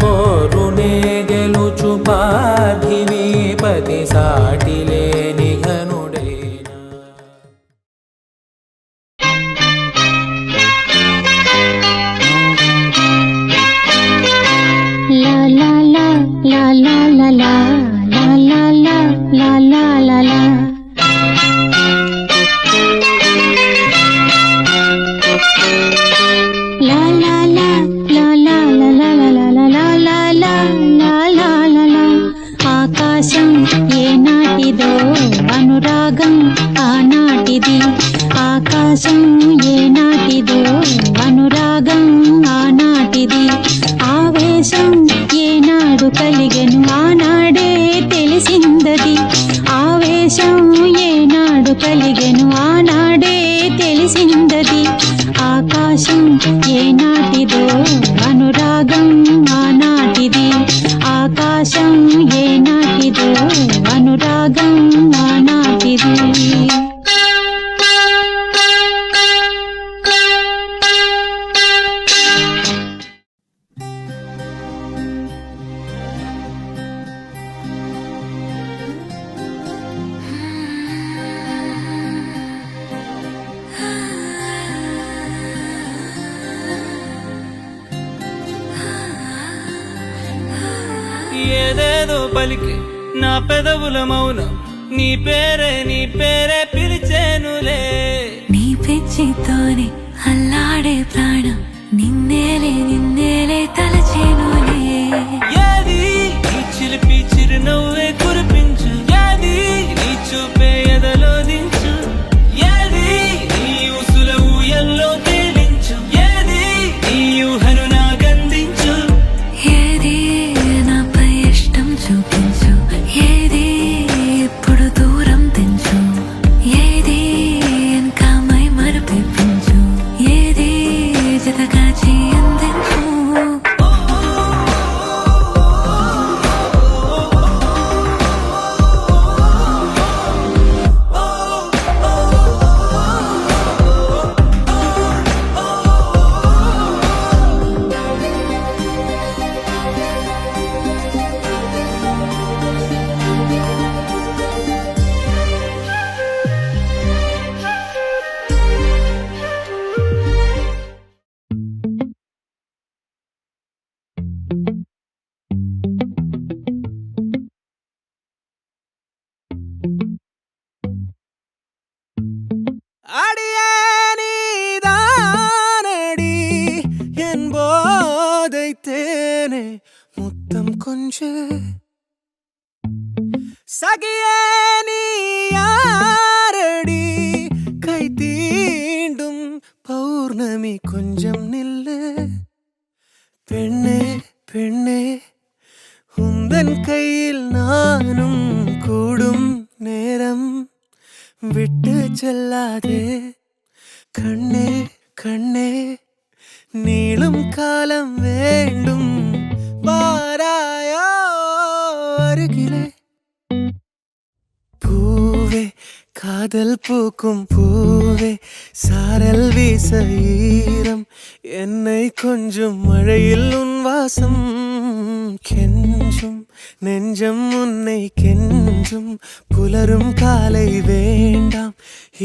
పోరునే గెలుచు పార్థివీపతి సాటిలేని ఘనుడేనా. La la la la la la la la la la la la la la. La la la la la la la la la la la la la la la la. ఆకాశం ఏనాటిదో అనురాగం ఆనాటిది. ఆకాశం ఏనాటిదో అనురాగం ఆనాటిది. ఆవేశం ఏనాడు కలిగెను ఆనాడే తెలిసిందది. ఆవేశం ఏనాడు కలిగెను ఆనాడే తెలిసిందది. ఆకాశం ఏనాటిదో అనురాగం ఆనాటిది. ఆకాశం ఏనాటిదో అనురాగం ఆనాటిది. ఏదేదో పలికి నా పెదవుల మౌనం నీ పేరే పిలిచేనులే. నీ పిచ్చితోనే అల్లాడే ప్రాణం నిన్నేలే తలచేనులే. ఏది నీ చిలిపి చిరునవ్వే కురిపించు. ఏది నీ చూపే ఎదలో దించు. ఏది నీ ఉసుల ఊయల్లో తేలించు. ఏది నీ ఊహను నాగందించు. ఏది నాపై ఇష్టం చూపించు. ఏది ఇప్పుడు దూరం తెంచు. ఏది ఇంకా మై మరపించు. ఏది జతగా అందించు. அடியே நீதானடி என்போதை தேனே முத்தம் கொஞ்சு. சகியே நீ யாரடி கை தீண்டும் பௌர்ணமி கொஞ்சம் நில்லு. பெண்ணே பெண்ணே உந்தன் கையில் நானும் கூடும் நேரம் விட்டு செல்லாதே. கண்ணே கண்ணே நீளும் காலம் வேண்டும் பாராயோ அருகிலே. பூவே காதல் பூக்கும் பூவே சாரல் வீச ஈரம் என்னை கொஞ்சம் மழையில் உன் வாசம் கெஞ்சும் நெஞ்சம் உன்னை கெஞ்சும். புலரும் காலை வேண்டாம்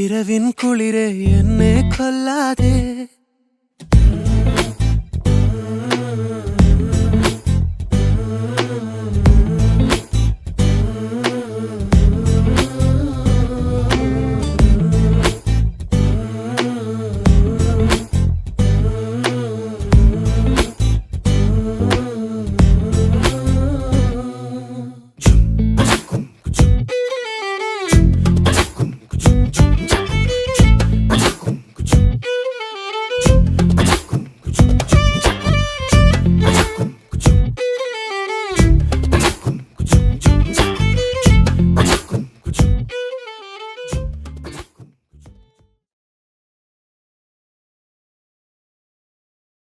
இரவின் குளிரே என்னை கொல்லாதே.